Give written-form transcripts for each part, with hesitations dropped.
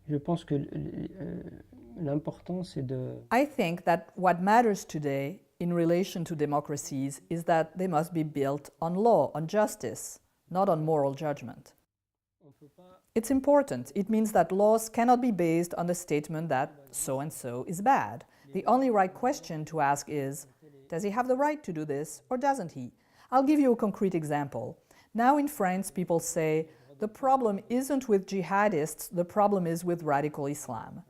Je pense que l'important, c'est de... I think that what matters today in relation to democracies is that they must be built on law, on justice, not on moral judgment. It's important. It means that laws cannot be based on the statement that so-and-so is bad. The only right question to ask is, does he have the right to do this or doesn't he? I'll give you a concrete example. Now in France, people say, the problem isn't with jihadists, the problem is with radical Islam.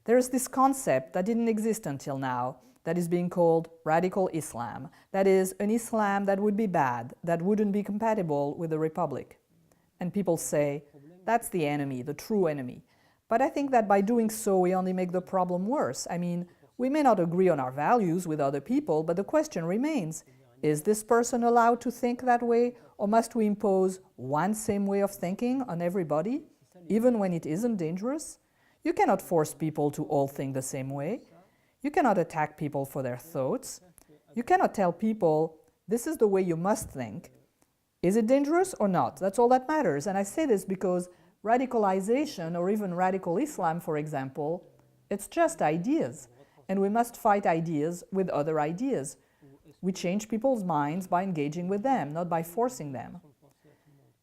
There is this concept that didn't exist until now that is being called radical Islam. That is, an Islam that would be bad, that wouldn't be compatible with the Republic. And people say, that's the enemy, the true enemy. But I think that by doing so, we only make the problem worse. I mean, we may not agree on our values with other people, but the question remains, is this person allowed to think that way, or must we impose one same way of thinking on everybody, even when it isn't dangerous? You cannot force people to all think the same way. You cannot attack people for their thoughts. You cannot tell people, this is the way you must think. Is it dangerous or not? That's all that matters. And I say this because radicalization, or even radical Islam, for example, it's just ideas. And we must fight ideas with other ideas. We change people's minds by engaging with them, not by forcing them.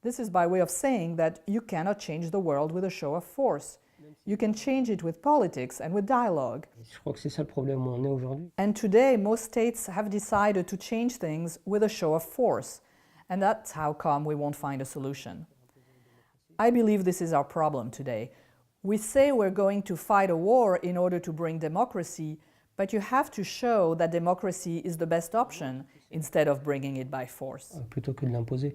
This is by way of saying that you cannot change the world with a show of force. You can change it with politics and with dialogue. Je crois que c'est ça le problème où on est aujourd'hui. And today, most states have decided to change things with a show of force. And that's how come we won't find a solution. I believe this is our problem today. We say we're going to fight a war in order to bring democracy, but you have to show that democracy is the best option instead of bringing it by force. Plutôt que de l'imposer.